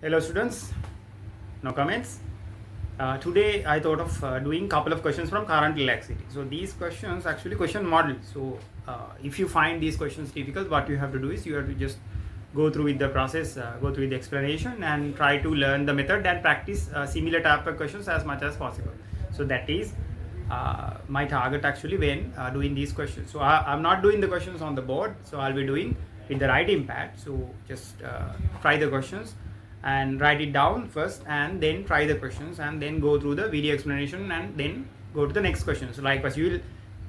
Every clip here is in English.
Hello students, no comments. Today I thought of doing couple of questions from current laxity. So these questions actually question model. So if you find these questions difficult, what you have to do is you have to just go through with the process, go through with the explanation and try to learn the method and practice similar type of questions as much as possible. So that is my target actually when doing these questions. So I'm not doing the questions on the board, so I'll be doing with the writing pad. So just try the questions and write it down first and then try the questions and then go through the video explanation and then go to the next question. So likewise you will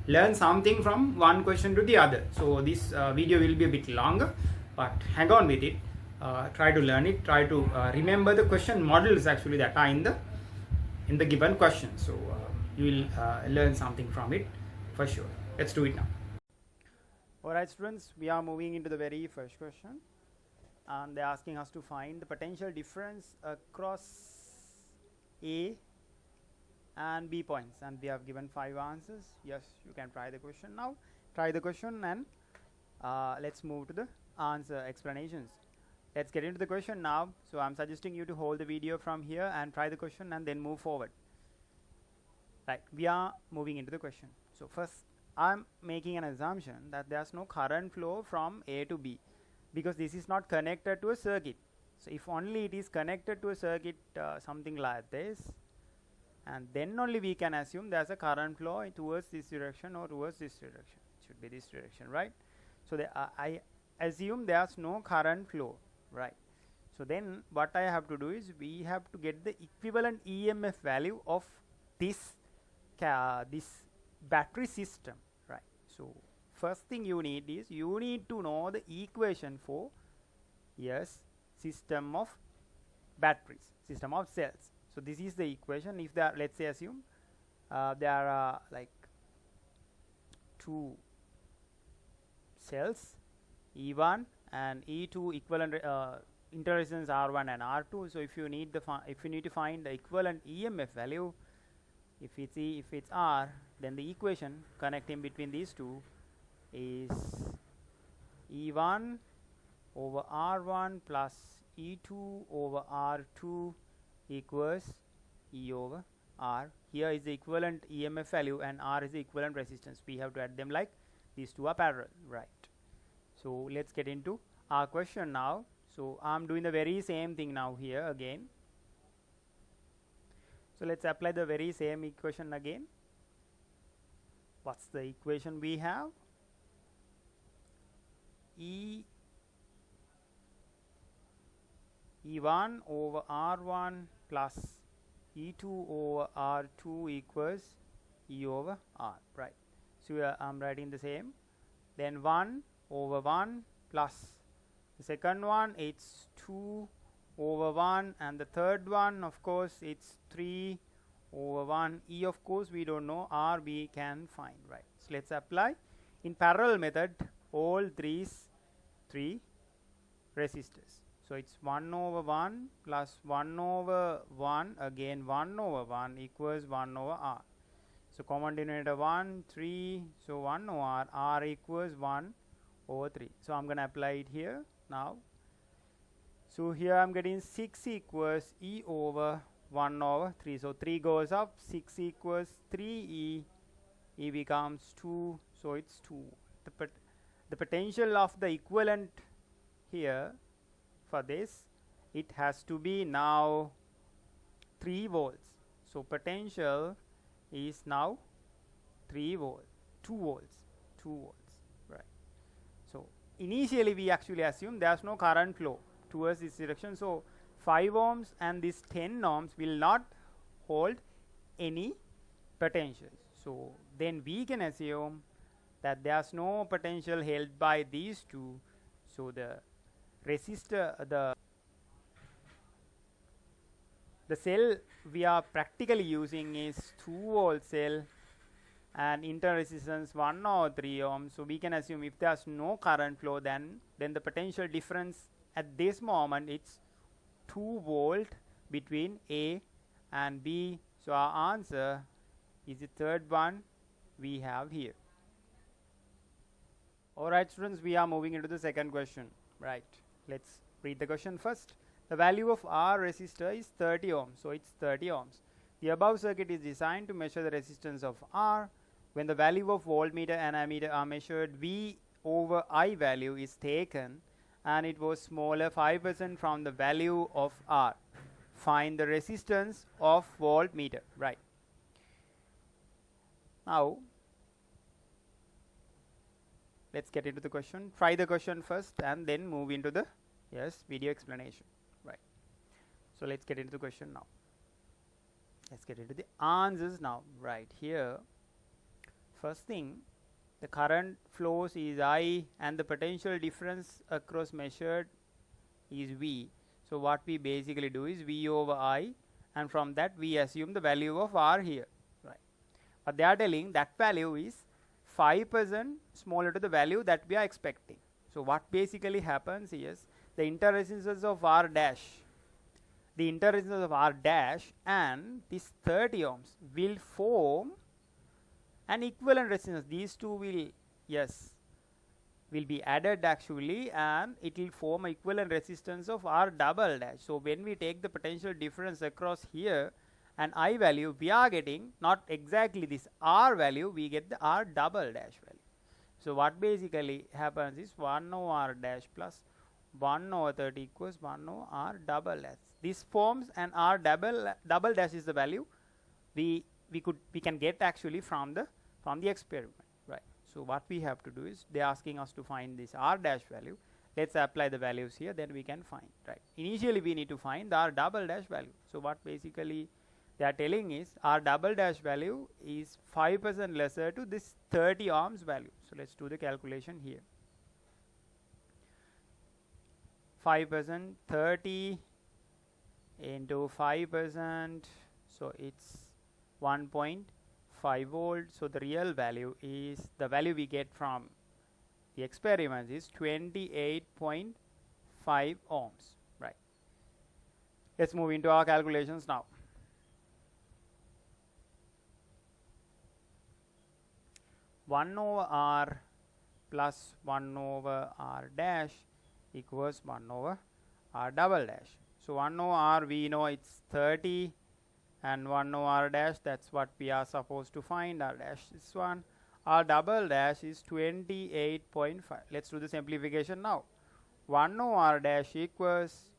learn something from one question to the other. So this video will be a bit longer, but hang on with it. Try to learn it, try to remember the question models actually that are in the given question. So you will learn something from it for sure. Let's do it now. Alright students, we are moving into the very first question and they're asking us to find the potential difference across A and B points, and we have given 5 answers. Yes, you can try the question now. Try the question and let's move to the answer explanations. Let's get into the question now. So I'm suggesting you to hold the video from here and try the question and then move forward. Right, we are moving into the question. So first I'm making an assumption that there's no current flow from A to B, because this is not connected to a circuit. So if only it is connected to a circuit, something like this, and then only we can assume there's a current flow towards this direction or towards this direction. It should be this direction, right? So I assume there's no current flow, right? So then what I have to do is we have to get the equivalent EMF value of this battery system, right? So first thing you need is you need to know the equation for system of batteries, system of cells. So this is the equation. If there, let's say assume there are like 2 cells, E1 and E2 equivalent interresistance R1 and R2. So if you need to find the equivalent EMF value, if it's R, then the equation connecting between these two is E1 over R1 plus E2 over R2 equals E over R. Here is the equivalent EMF value and R is the equivalent resistance. We have to add them like these two are parallel, right? So let's get into our question now. So I'm doing the very same thing now here again. So let's apply the very same equation again. What's the equation we have? E1 over R1 plus E2 over R2 equals E over R, right? So I'm writing the same. Then 1 over 1 plus the second one, it's 2 over 1, and the third one, of course, it's 3 over 1. E, of course, we don't know. R we can find, right? So let's apply in parallel method all three resistors. So it's 1 over 1 plus 1 over 1, again 1 over 1 equals 1 over R. So common denominator 1, 3, so 1 over R equals 1 over 3. So I'm going to apply it here now. So here I'm getting 6 equals E over 1 over 3. So 3 goes up, 6 equals 3E, E becomes 2, so it's 2. The potential of the equivalent here for this, it has to be now 3 volts. So potential is now 3 volts, 2 volts, right? So initially we actually assume there's no current flow towards this direction. So 5 ohms and this 10 ohms will not hold any potential. So then we can assume that there's no potential held by these two. So the resistor, the cell we are practically using is 2 volt cell and inter resistance 1 or 3 ohms. So we can assume if there's no current flow, then the potential difference at this moment it's 2 volt between A and B. So our answer is the third one we have here. Alright students, we are moving into the second question, right? Let's read the question first. The value of R resistor is 30 ohms, so it's 30 ohms. The above circuit is designed to measure the resistance of R. When the value of voltmeter and ammeter are measured, V over I value is taken and it was smaller 5% from the value of R. Find the resistance of voltmeter. Right. Now let's get into the question. Try the question first and then move into the video explanation. Right. So let's get into the question now. Let's get into the answers now. Right here, first thing, the current flows is I and the potential difference across measured is V. So what we basically do is V over I, and from that we assume the value of R here. Right. But they are telling that value is 5% smaller to the value that we are expecting. So what basically happens is the interresistance of R dash, and this 30 ohms will form an equivalent resistance. These two will be added actually, and it will form equivalent resistance of R double dash. So when we take the potential difference across here and I value, we are getting not exactly this R value, we get the R double dash value. So what basically happens is 1 over R dash plus 1 over 30 equals 1 over R double dash. This forms an R double dash is the value we can get actually from the experiment. Right. So what we have to do is they are asking us to find this R dash value. Let's apply the values here, then we can find. Right. Initially we need to find the R double dash value. So what basically they are telling is R double dash value is 5% lesser to this 30 ohms value. So let's do the calculation here. 5%, 30 into 5%, so it's 1.5 volt. So the real value is, the value we get from the experiment is 28.5 ohms. Right. Let's move into our calculations now. One over R plus 1 over R dash equals 1 over R double dash. So 1 over R we know it's 30, and 1 over R dash, that's what we are supposed to find. R dash is 1, R double dash is 28.5. Let's do the simplification now. 1 over R dash equals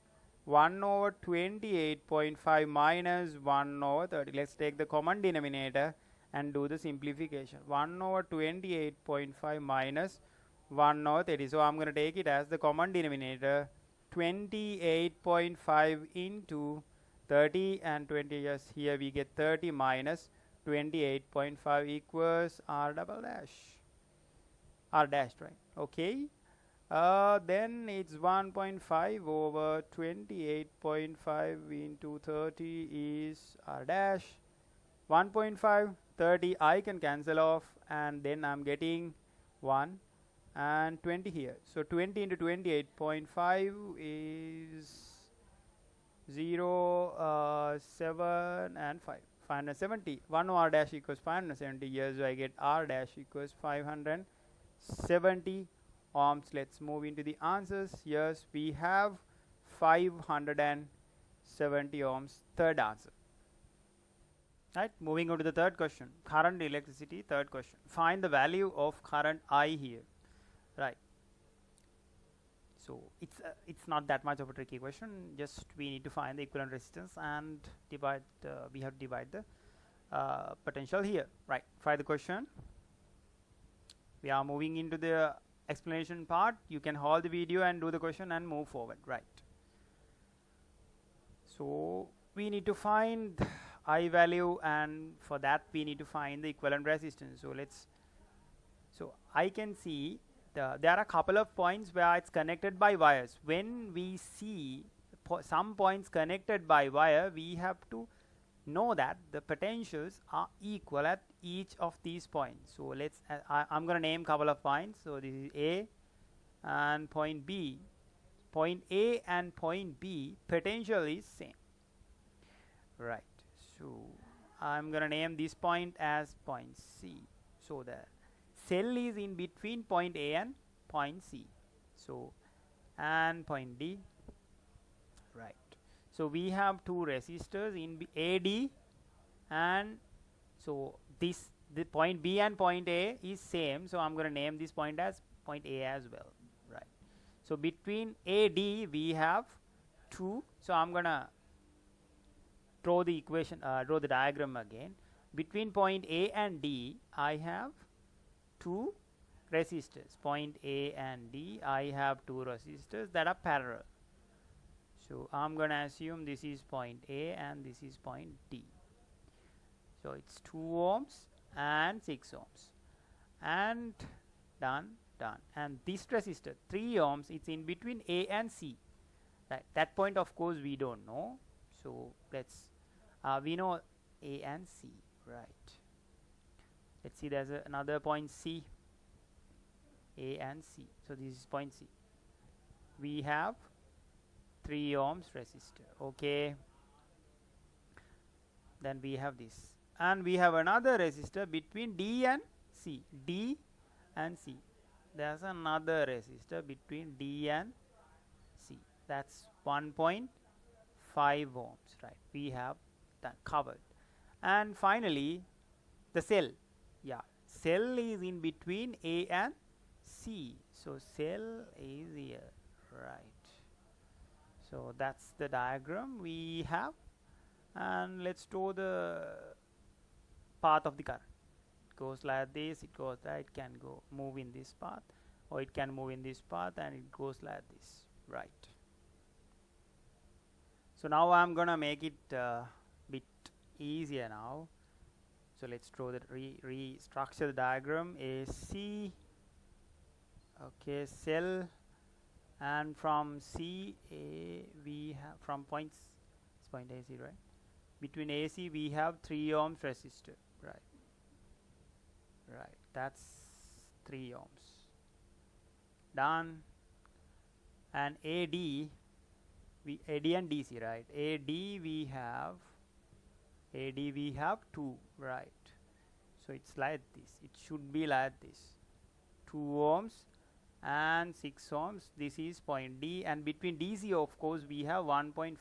1 over 28.5 minus 1 over 30. Let's take the common denominator and do the simplification. 1 over 28.5 minus 1 over 30. So I'm going to take it as the common denominator 28.5 into 30 and 20. Yes, here we get 30 minus 28.5 equals R double dash. R dash, right? Okay. Then it's 1.5 over 28.5 into 30 is R dash. 1.5, 30 I can cancel off, and then I'm getting 1 and 20 here. So 20 into 28.5 is 0, 7 and 5. 570. 1 R dash equals 570. Here so I get R dash equals 570 ohms. Let's move into the answers. Yes, we have 570 ohms. Third answer. Right, moving on to the third question. Current electricity, third question. Find the value of current I here. Right. So it's not that much of a tricky question. Just we need to find the equivalent resistance and divide. We have to divide the potential here. Right. Try the question. We are moving into the explanation part. You can hold the video and do the question and move forward. Right. So we need to find I value, and for that we need to find the equivalent resistance. So so I can see there are a couple of points where it's connected by wires. When we see some points connected by wire, we have to know that the potentials are equal at each of these points. So let's I'm going to name couple of points. So this is A and point B. Point A and point B potential is same. Right. So I'm going to name this point as point C. So the cell is in between point A and point C. So and point D. Right. So we have two resistors in AD, and so this the point B and point A is same, so I'm going to name this point as point A as well, right? So between AD we have 2, so I'm going to draw the equation, draw the diagram again. Between point A and D I have 2 resistors. Point A and D I have 2 resistors that are parallel. So I'm going to assume this is point A and this is point D. So it's 2 ohms and 6 ohms, and done. And this resistor 3 ohms, it's in between A and C, right? That point of course we don't know, so let's we know A and C, right? Let's see, there's another point C, A and C. So this is point C. We have 3 ohms resistor, okay. Then we have this, and we have another resistor between D and C. D and C, there's another resistor between D and C, that's 1.5 ohms, right? We have that covered. And finally the cell, cell is in between A and C, so cell is here, right? So that's the diagram we have, and let's draw the path of the current. It goes like this, it goes like, it can go move in this path, or it can move in this path, and it goes like this, right? So now I'm gonna make it bit easier now. So let's draw the restructure the diagram. AC, okay, cell, and from C A we have, from points, it's point AC, right? Between AC we have 3 ohms resistor, right? That's 3 ohms, done. And AD and DC, right? AD we have 2, right? So it's like this, it should be like this, 2 ohms and 6 ohms. This is point D, and between DC of course we have 1.5,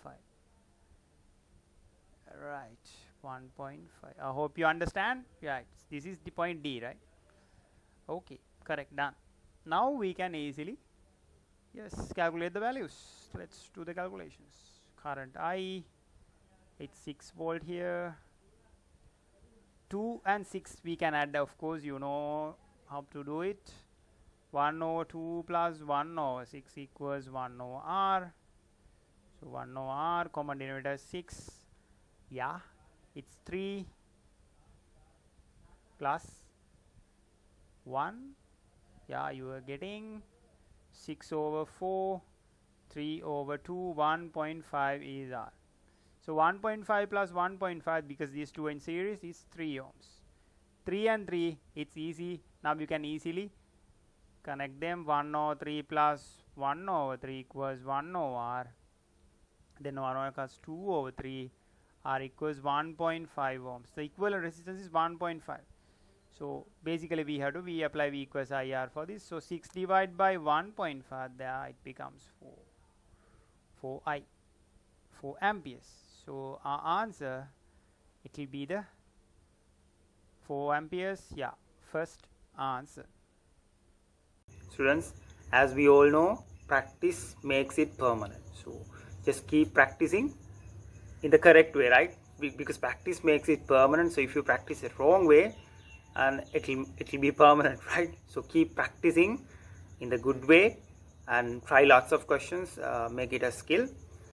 right? 1.5. I hope you understand, right? This is the point D, right? Okay, correct, done. Now we can easily calculate the values. Let's do the calculations. Current I, it's 6 volt here. 2 and 6 we can add, of course, you know how to do it. 1 over 2 plus 1 over 6 equals 1 over R. So 1 over R, common denominator 6. It's 3 plus 1. You are getting 6 over 4, 3 over 2, 1.5 is R. So 1.5 plus 1.5, because these two in series, is 3 ohms. 3 and 3, it's easy. Now you can easily connect them. 1 over 3 plus 1 over 3 equals 1 over R. Then 1 over equals 2 over 3, R equals 1.5 ohms. The equivalent resistance is 1.5. So basically we apply V equals IR for this. So 6 divided by 1.5, there it becomes 4 amperes. So our answer, it will be the 4 amperes. First answer. Students, as we all know, practice makes it permanent. So just keep practicing in the correct way, right? Because practice makes it permanent. So if you practice it wrong way, and it will be permanent, right? So keep practicing in the good way and try lots of questions, make it a skill.